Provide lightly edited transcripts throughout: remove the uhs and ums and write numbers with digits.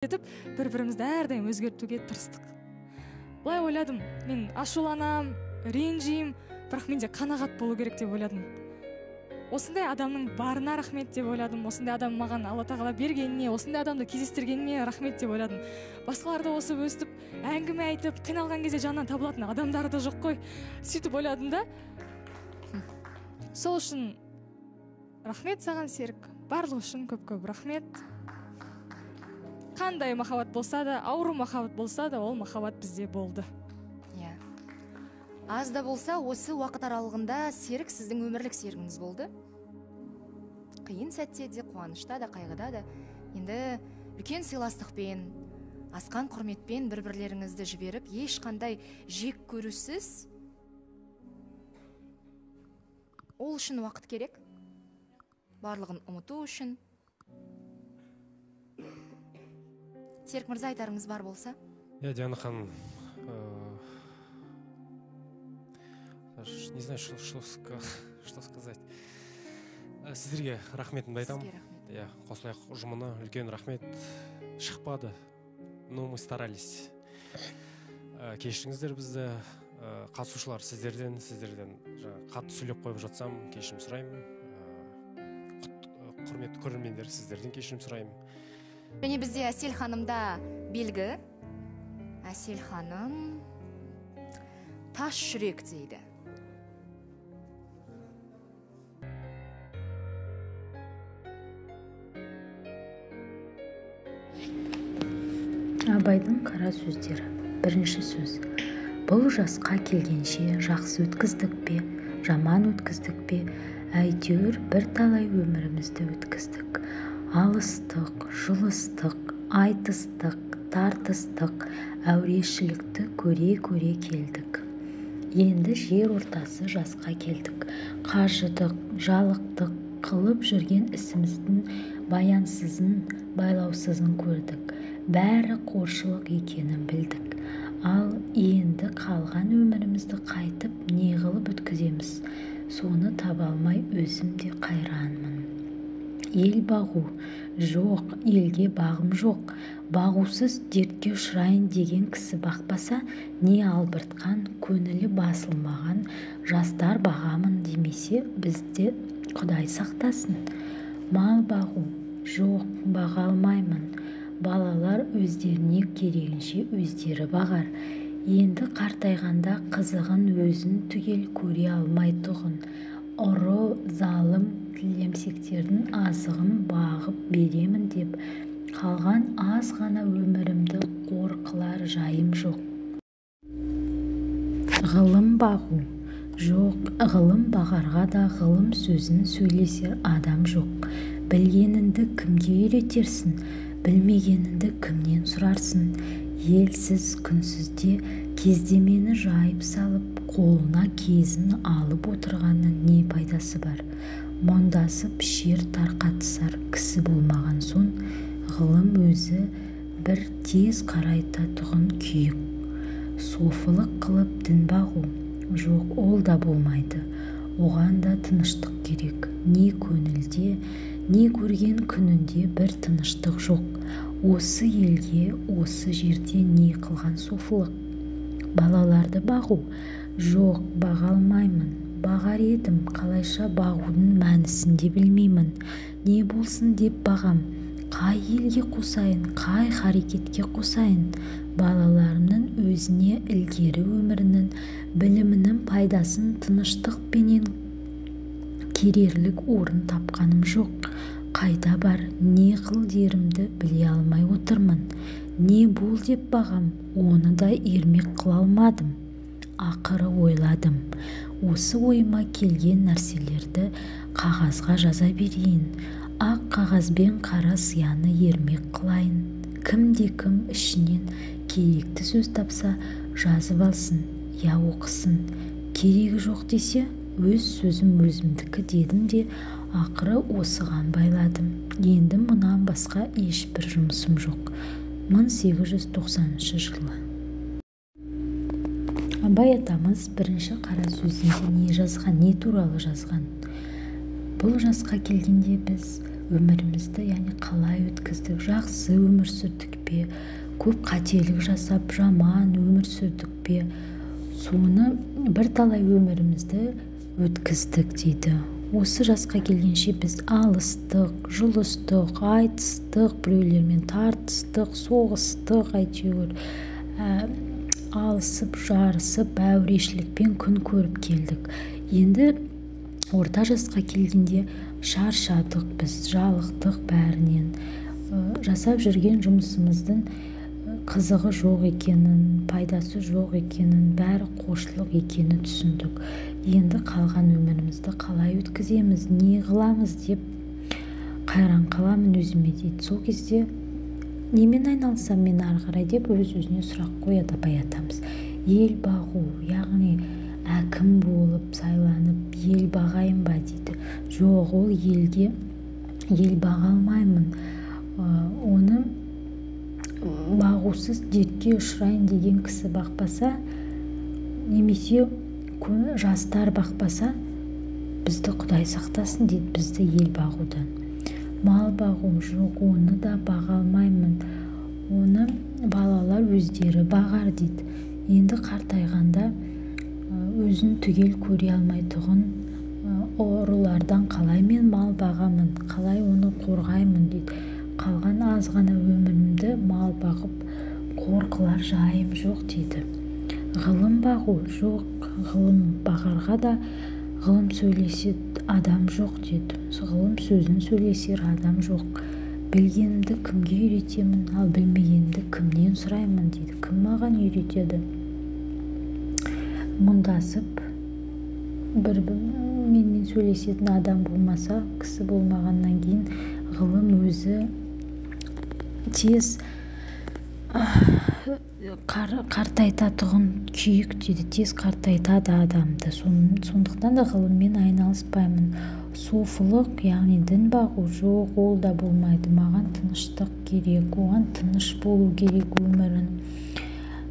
етіп, бір-бірімізді әрдайым өзгертуге тырыстық. Былай ойладым, мен ашуланам, ренжим, бірақ менде қанағат болу керек деп ойладым. Осындай адамның барына рахмет деп ойладым. Осындай адам маған Алла тағала бергеніне, осындай адамды кездестіргеніне рахмет деп ойладым. Басқаларды осы өстіп, әңгіме айтып, қиналған кезде жанынан табылатын адамдары да жоқ қой. Сөйтіп ойладым да. Сол үшін рахмет саған, Серік. Барлығы үшін көп-көп рахмет. Қандай махаббат болса да, ауру махаббат болса да, ол махаббат бізде болды. Иә. Аз да болса, осы уақыт аралығында Серік сіздің өмірлік серігіңіз болды. Қиын сәтте де, қуанышта да, қайғыда да. Енді үлкен сыйластықпен, асқан құрметпен бір-бірлеріңізді жіберіп, ешқандай жек көрусіз. Ол үшін уақыт керек. Барлығын ұмыту үшін. Серік мырза, айтарыңыз бар болса? Я, Диана ханым, не знаю, что сказать. Сіздерге рахметімді айтамын. Сізге рахмет. Я, қосылайық ұжымына үлкен рахмет. Шықпады, но мы старались. Кешіріңіздер бізді, қатысушылар сіздерден қатты сөйлеп қойып жатсам, кешірім сұраймын. Құрметті көрермендер, сіздерден кешірім сұраймын. Және бізде Әсел ханымда белгі. Әсел ханым тас жүрек дейді. Абайдың қара сөздері. Бірінші сөз. Бұл жасқа келгенше жақсы өткіздік пе, жаман өткіздік пе, әйтеуір бір талай өмірімізді өткіздік. Алыстық, жылыстық, айтыстық, тартыстық, әурешілікті көре-көре келдік. Енді жер ортасы жасқа келдік. Қажыдық, жалықтық, қылып жүрген ісіміздің баянсызын, байлаусызын көрдік. Бәрі қоршылық екенін білдік. Ал енді қалған өмірімізді қайтып не қылып өткіземіз? Соны таба алмай өзім де қайранмын. Ел бағу жоқ, елге бағым жоқ. Бағусыз дертке ұшырайын деген кісі бақпаса, не албыртқан, көңілі басылмаған жастар бағамын демесе, бізде Құдай сақтасын. Мал бағу жоқ, баға алмаймын. Балалар өздеріне керегінше өздері бағар. Енді қартайғанда қызығын өзін түгел көре алмай тұғын. Ұры, залым, тілемсектердің азығын бағып беремін деп, қалған аз ғана өмірімді қор қылар жайым жоқ. Ғылым бағу жоқ, ғылым бағарға да ғылым сөзін сөйлесер адам жоқ. Білгеніңді кімге үйретерсін, білмегеніңді кімнен сұрарсың? Елсіз, күнсізде кездемені жайып салып, қолына кезін алып отырғанның не пайдасы бар? Мондасып шер тарқатысар кісі болмаған соң, ғылым өзі бір тез қарайтатұғын күйік. Софылық қылып дін бағу жоқ, ол да болмайды. Оған да тыныштық керек. Не көңілде, не көрген күнінде бір тыныштық жоқ. Осы елге, осы жерде не қылған софылық? Балаларды бағу жоқ, баға алмаймын. Бағар едім, қалайша бағудың мәнісін де білмеймін. Не болсын деп бағам? Қай елге қосайын, қай харекетке қосайын? Балаларымның өзіне ілгері өмірінің, білімінің пайдасын тыныштықпенен керерлік орын тапқаным жоқ. Қайда бар, не қыл дерімді біле алмай отырмын. Не бол деп бағам, оны да ермек қыла алмадым. Ақыры ойладым. Осы ойыма келген нәрселерді қағазға жаза берейін. Ақ қағазбен қара сияны ермек қылайын. Кімде-кім ішінен керекті сөз тапса, жазып алсын, я оқысын. Керегі жоқ десе, өз сөзім өзімдікі дедім де, ақыры осыған байладым. Енді мұнан басқа ешбір жұмысым жоқ. 1890 жылы. Абай атамыз бірінші қара сөзінде не жазған, не туралы жазған? Бұл жасқа келгенде біз өмірімізді яғни қалай өткіздік, жақсы өмір сүрдік пе, көп қателік жасап жаман өмір сүрдік пе, соны бірталай өмірімізді өткіздік дейді. Осы жасқа келгенше біз алыстық, жұлыстық, айтыстық, біреулермен тартыстық, соғыстық, әйтеуір алысып, жарысып, әурешілікпен күн көріп келдік. Енді орта жасқа келгенде шаршадық, біз жалықтық бәрінен. Жасап жүрген жұмысымыздың қызығы жоқ екенін, пайдасы жоқ екенін, бәрі қошлық екенін түсіндік. Енді қалған өмірімізді қалай өткіземіз, не қыламыз деп қайран қаламын өзіме дейді. Сол кезде немен айналысам мен ары қарай деп өз-өзіне сұрақ қояды абай атамыз. Ел бағу, яғни әкім болып сайланып ел бағайын ба дейді. Жоқ, ол елге ел баға алмаймын. Оны бағусыз дертке ұшырайын деген кісі бақпаса, немесе жастар бақпаса, бізді Құдай сақтасын дейді, бізді ел бағудан. Мал бағу, жоқ, оны да баға алмаймын. Оны балалар өздері бағар дейді. Енді қартайғанда өзін түгел көре алмайтұғын ұрылардан қалай мен мал бағамын, қалай оны қорғаймын дейді. Қалған аз ғана өмірімді мал бағып қор қылар жайым жоқ дейді. Ғылым бағу, жоқ, ғылым бағарға да ғылым сөйлесер адам жоқ дейді. Ғылым сөзін сөйлесер адам жоқ. Білгенімді кімге үйретемін, ал білмегенімді кімнен сұраймын дейді. Кім маған үйретеді? Мұндасып менімен сөйлесетін адам болмаса, кісі болмағаннан кейін ғылым өзі тез қартайтатұғын күйік дейді, тез қартайтады адамды. Сондықтан да ғылыммен айналыспаймын. Софылық, яғни дін бағу, жоқ, ол да болмайды. Маған тыныштық керек, оған тыныш болу керек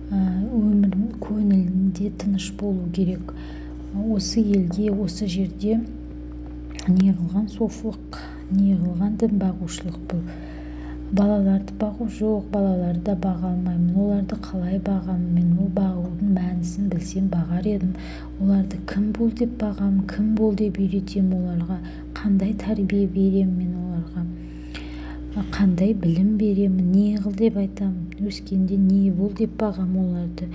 өмірім көңілінде тыныш болу керек. Осы елге, осы жерде не қылған софылық, не қылған дін бағушылық бұл. Балаларды бағу, жоқ, балаларды да баға алмаймын. Оларды қалай бағамын мен? Ол бағудың мәнісін білсем бағар едім. Оларды кім бол деп бағамын, кім бол деп үйретем оларға, қандай тәрбие берем мен оларға, қандай білім беремін, не қыл деп айтамын, өскенде не бол деп бағам оларды.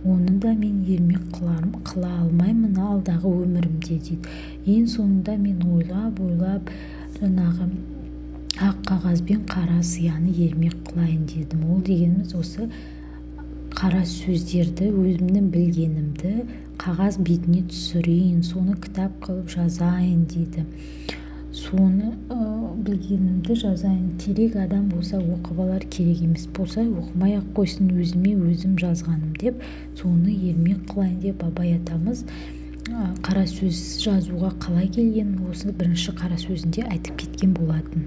Оны да мен ермек қыла алмаймын алдағы өмірімде дейді. Ең соңында мен ойлап жаңағы ақ қағазбен қара сияны ермек қылайын дедім. Ол дегеніміз осы қара сөздерді, өзімнің білгенімді қағаз бетіне түсірейін, соны кітап қылып жазайын дейді. Соны білгенімді жазайын. Керек адам болса оқып алар, керек емес болса оқымай-ақ қойсын, өзіме өзім жазғаным деп, соны ермек қылайын деп абай атамыз қара сөз жазуға қалай келген осы бірінші қара сөзінде айтып кеткен болатын.